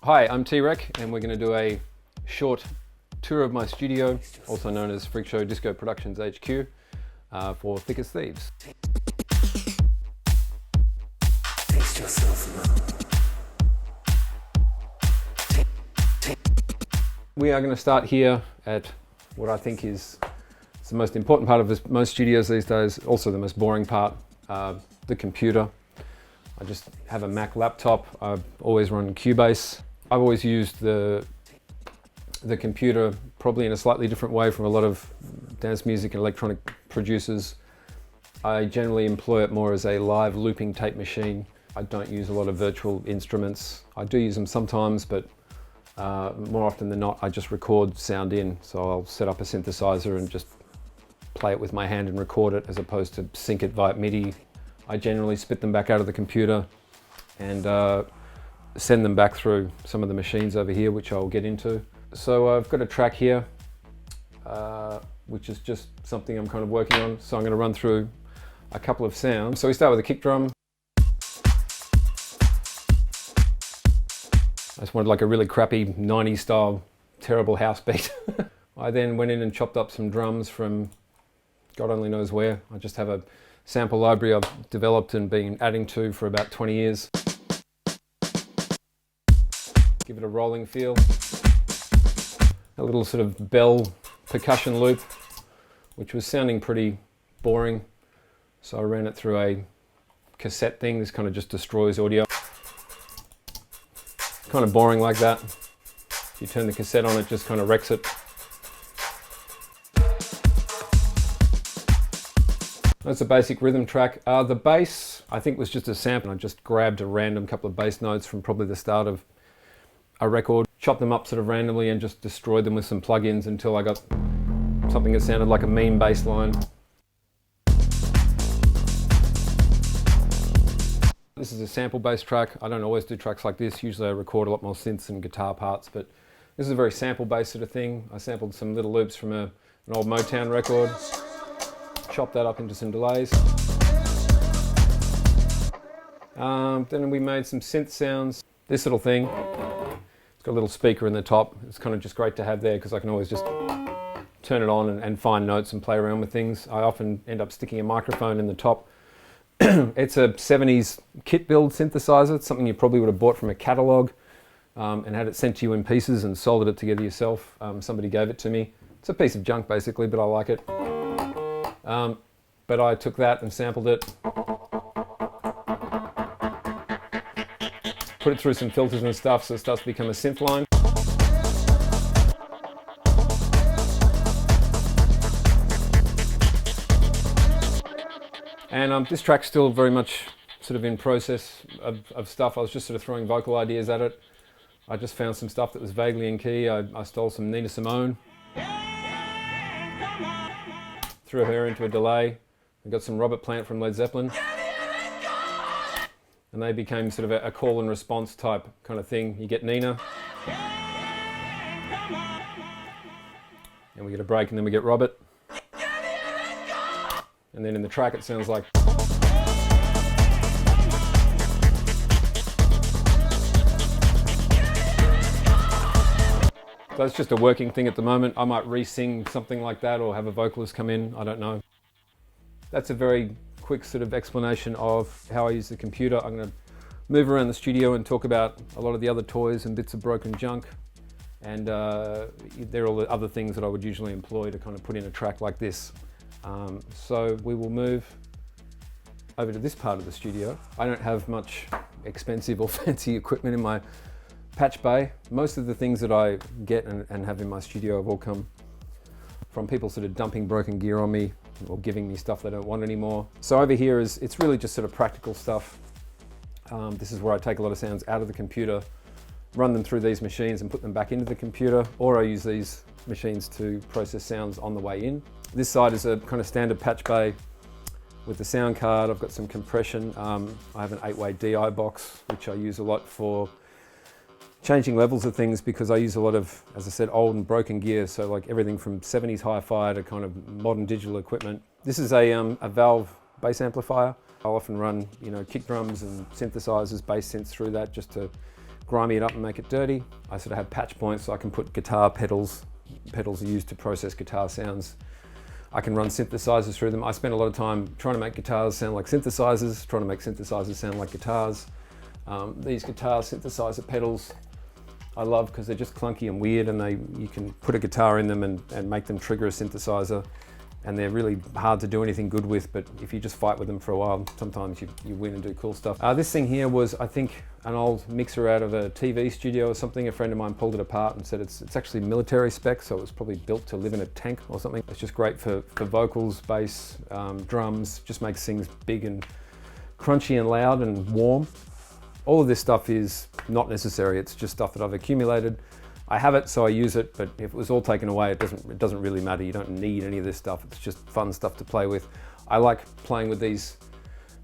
Hi, I'm T-Rek, and we're going to do a short tour of my studio, also known as Freak Show Disco Productions HQ, for Thick as Thieves. We are going to start here at what I think is the most important part of most studios these days, also the most boring part, the computer. I just have a Mac laptop. I've always run Cubase. I've always used the computer probably in a slightly different way from a lot of dance music and electronic producers. I generally employ it more as a live looping tape machine. I don't use a lot of virtual instruments. I do use them sometimes, but more often than not, I just record sound in. So I'll set up a synthesizer and just play it with my hand and record it, as opposed to sync it via MIDI. I generally spit them back out of the computer and send them back through some of the machines over here, which I'll get into. So I've got a track here, which is just something I'm kind of working on. So I'm going to run through a couple of sounds. So we start with a kick drum. I just wanted like a really crappy 90s style, terrible house beat. I then went in and chopped up some drums from God only knows where. I just have a sample library I've developed and been adding to for about 20 years. Give it a rolling feel. A little sort of bell percussion loop, which was sounding pretty boring. So I ran it through a cassette thing. This kind of just destroys audio. Kind of boring like that. If you turn the cassette on, it just kind of wrecks it. That's a basic rhythm track. The bass, I think, was just a sample. I just grabbed a random couple of bass notes from probably the start of a record, chopped them up sort of randomly and just destroyed them with some plugins until I got something that sounded like a mean bass line. This is a sample bass track. I don't always do tracks like this. Usually I record a lot more synths and guitar parts, but this is a very sample bass sort of thing. I sampled some little loops from an old Motown record, chopped that up into some delays. Then we made some synth sounds. This little thing, it's got a little speaker in the top. It's kind of just great to have there because I can always just turn it on and find notes and play around with things. I often end up sticking a microphone in the top. It's a 70s kit build synthesizer. It's something you probably would have bought from a catalogue and had it sent to you in pieces and soldered it together yourself. Somebody gave it to me. It's a piece of junk basically, but I like it. But I took that and sampled it, put it through some filters and stuff so it starts to become a synth line. And this track's still very much sort of in process of stuff. I was just sort of throwing vocal ideas at it. I just found some stuff that was vaguely in key. I stole some Nina Simone, threw her into a delay. I got some Robert Plant from Led Zeppelin. And they became sort of a call and response type kind of thing. You get Nina, and we get a break, and then we get Robert. And then in the track it sounds like. So it's just a working thing at the moment. I might re-sing something like that or have a vocalist come in, I don't know. That's a very quick sort of explanation of how I use the computer. I'm going to move around the studio and talk about a lot of the other toys and bits of broken junk. And they're all the other things that I would usually employ to kind of put in a track like this. So we will move over to this part of the studio. I don't have much expensive or fancy equipment in my patch bay. Most of the things that I get and have in my studio have all come from people sort of dumping broken gear on me or giving me stuff they don't want anymore. So over here it's really just sort of practical stuff. This is where I take a lot of sounds out of the computer, run them through these machines and put them back into the computer, or I use these machines to process sounds on the way in. This side is a kind of standard patch bay with the sound card. I've got some compression. I have an 8-way DI box, which I use a lot for changing levels of things because I use a lot of, as I said, old and broken gear. So like everything from 70s hi-fi to kind of modern digital equipment. This is a valve bass amplifier. I'll often run, kick drums and synthesizers, bass synths through that just to grimy it up and make it dirty. I sort of have patch points so I can put guitar pedals. Pedals are used to process guitar sounds. I can run synthesizers through them. I spend a lot of time trying to make guitars sound like synthesizers, trying to make synthesizers sound like guitars. These guitar synthesizer pedals I love because they're just clunky and weird, and you can put a guitar in them and make them trigger a synthesizer, and they're really hard to do anything good with, but if you just fight with them for a while, sometimes you win and do cool stuff. This thing here was, I think, an old mixer out of a TV studio or something. A friend of mine pulled it apart and said it's actually military spec, so it was probably built to live in a tank or something. It's just great for vocals, bass, drums, just makes things big and crunchy and loud and warm. All of this stuff is not necessary, it's just stuff that I've accumulated. I have it, so I use it, but if it was all taken away, it doesn't really matter. You don't need any of this stuff. It's just fun stuff to play with. I like playing with these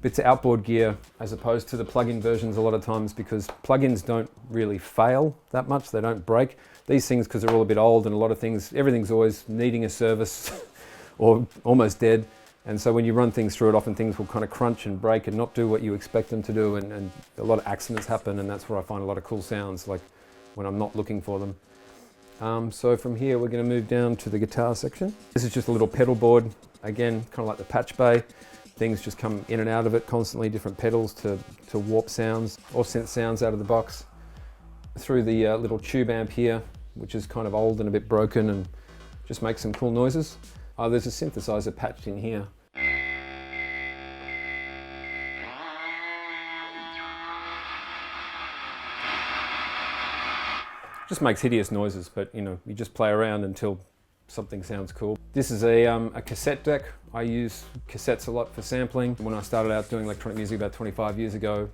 bits of outboard gear as opposed to the plug-in versions a lot of times, because plug-ins don't really fail that much. They don't break. These things, because they're all a bit old, and a lot of things, everything's always needing a service or almost dead. And so when you run things through it, often things will kind of crunch and break and not do what you expect them to do, and a lot of accidents happen, and that's where I find a lot of cool sounds, like when I'm not looking for them. So from here we're going to move down to the guitar section. This is just a little pedal board, again kind of like the patch bay. Things just come in and out of it constantly, different pedals to warp sounds or synth sounds out of the box. Through the little tube amp here, which is kind of old and a bit broken and just makes some cool noises. There's a synthesizer patched in here. Just makes hideous noises, but you just play around until something sounds cool. This is a cassette deck. I use cassettes a lot for sampling. When I started out doing electronic music about 25 years ago,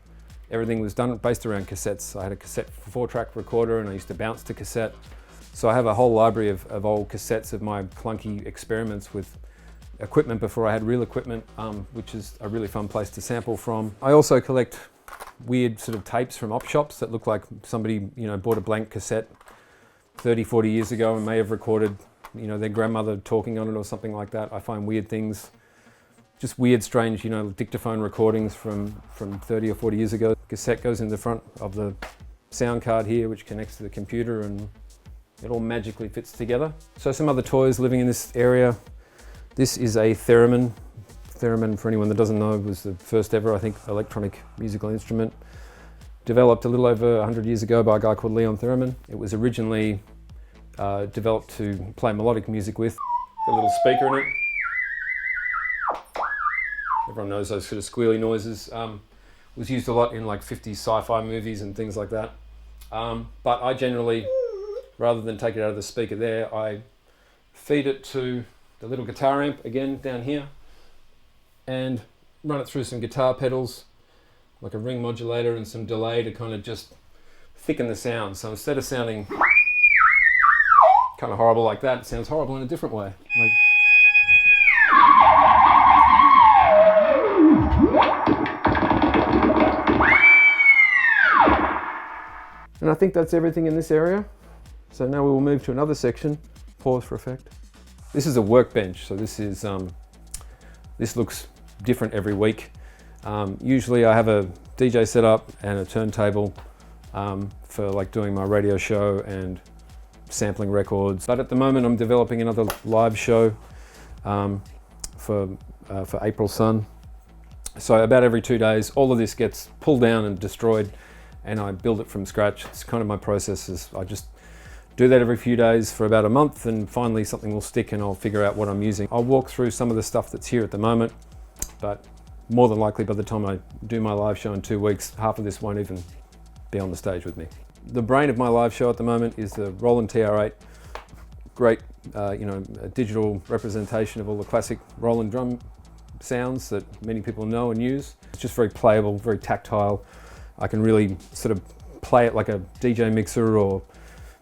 everything was done based around cassettes. I had a cassette 4-track recorder, and I used to bounce to cassette. So I have a whole library of old cassettes of my clunky experiments with equipment before I had real equipment, which is a really fun place to sample from. I also collect weird sort of tapes from op shops that look like somebody bought a blank cassette 30, 40 years ago and may have recorded their grandmother talking on it or something like that. I find weird things, just weird, strange, dictaphone recordings from 30 or 40 years ago. Cassette goes in the front of the sound card here, which connects to the computer, and it all magically fits together. So some other toys living in this area. This is a theremin. Theremin, for anyone that doesn't know, was the first ever, I think, electronic musical instrument. Developed a little over 100 years ago by a guy called Leon Theremin. It was originally developed to play melodic music with. Got a little speaker in it. Everyone knows those sort of squealy noises. Was used a lot in like 50s sci-fi movies and things like that. But I generally, rather than take it out of the speaker there, I feed it to the little guitar amp, again, down here, and run it through some guitar pedals, like a ring modulator and some delay to kind of just thicken the sound. So instead of sounding kind of horrible like that, it sounds horrible in a different way. And I think that's everything in this area. So now we will move to another section. Pause for effect. This is a workbench. So this is this looks different every week. Usually I have a DJ setup and a turntable for like doing my radio show and sampling records. But at the moment I'm developing another live show for April Sun. So about every 2 days, all of this gets pulled down and destroyed, and I build it from scratch. It's kind of my process. Is I just do that every few days for about a month, and finally something will stick and I'll figure out what I'm using. I'll walk through some of the stuff that's here at the moment, but more than likely by the time I do my live show in 2 weeks, half of this won't even be on the stage with me. The brain of my live show at the moment is the Roland TR-8. Great, a digital representation of all the classic Roland drum sounds that many people know and use. It's just very playable, very tactile. I can really sort of play it like a DJ mixer or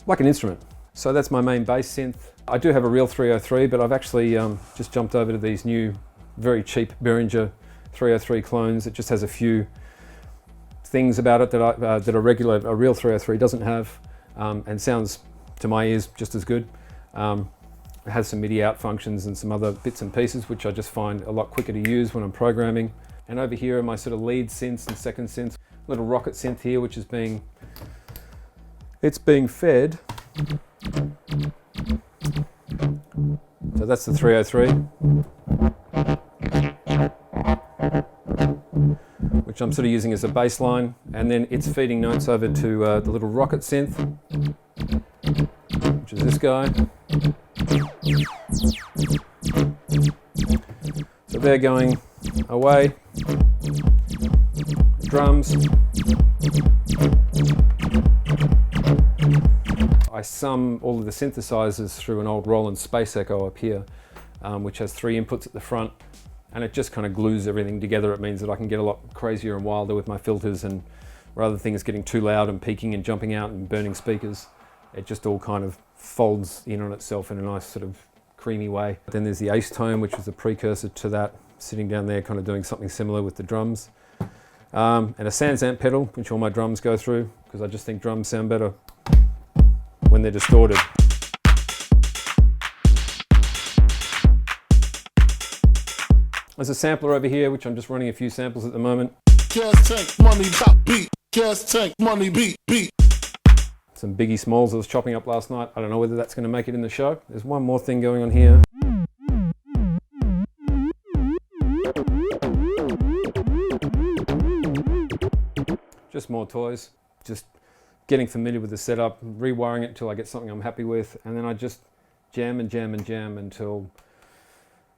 like an instrument. So that's my main bass synth. I do have a real 303, but I've actually just jumped over to these new, very cheap Behringer 303 clones. It just has a few things about it that a real 303 doesn't have, and sounds to my ears just as good. It has some MIDI out functions and some other bits and pieces, which I just find a lot quicker to use when I'm programming. And over here are my sort of lead synths and second synths. Little rocket synth here, which is being It's being fed. So that's the 303, which I'm sort of using as a bass line, and then it's feeding notes over to the little rocket synth, which is this guy. So they're going away. Drums. I sum all of the synthesizers through an old Roland Space Echo up here, which has 3 inputs at the front, and it just kind of glues everything together. It means that I can get a lot crazier and wilder with my filters, and rather than things getting too loud and peaking and jumping out and burning speakers, it just all kind of folds in on itself in a nice sort of creamy way. Then there's the Ace Tone, which was the precursor to that, sitting down there kind of doing something similar with the drums. And a Sans Amp pedal, which all my drums go through, because I just think drums sound better when they're distorted. There's a sampler over here, which I'm just running a few samples at the moment. Some Biggie Smalls I was chopping up last night. I don't know whether that's going to make it in the show. There's one more thing going on here. Just more toys. Just getting familiar with the setup, rewiring it until I get something I'm happy with, and then I just jam and jam and jam until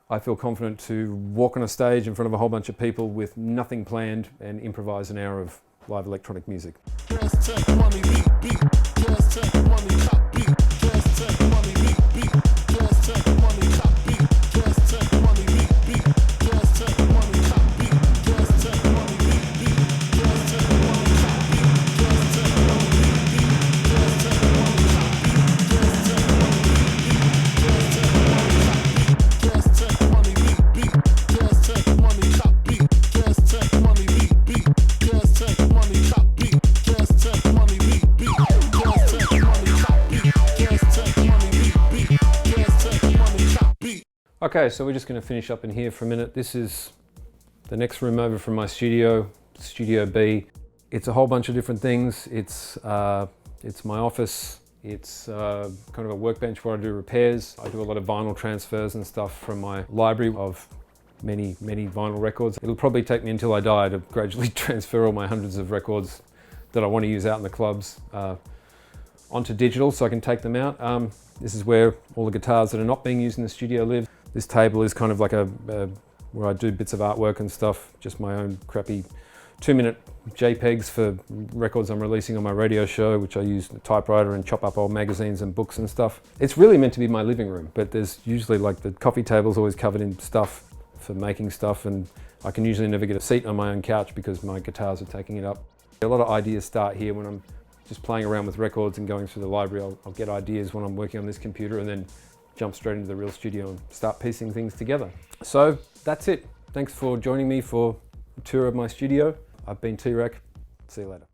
I feel confident to walk on a stage in front of a whole bunch of people with nothing planned and improvise an hour of live electronic music. Okay, so we're just going to finish up in here for a minute. This is the next room over from my studio, Studio B. It's a whole bunch of different things. It's my office. It's kind of a workbench where I do repairs. I do a lot of vinyl transfers and stuff from my library of many vinyl records. It'll probably take me until I die to gradually transfer all my hundreds of records that I want to use out in the clubs onto digital so I can take them out. This is where all the guitars that are not being used in the studio live. This table is kind of like where I do bits of artwork and stuff, just my own crappy 2-minute JPEGs for records I'm releasing on my radio show, which I use the typewriter and chop up old magazines and books and stuff. It's really meant to be my living room, but there's usually like the coffee table's always covered in stuff for making stuff, and I can usually never get a seat on my own couch because my guitars are taking it up. A lot of ideas start here when I'm just playing around with records and going through the library. I'll get ideas when I'm working on this computer and then jump straight into the real studio and start piecing things together. So that's it. Thanks for joining me for a tour of my studio. I've been T-Rek. See you later.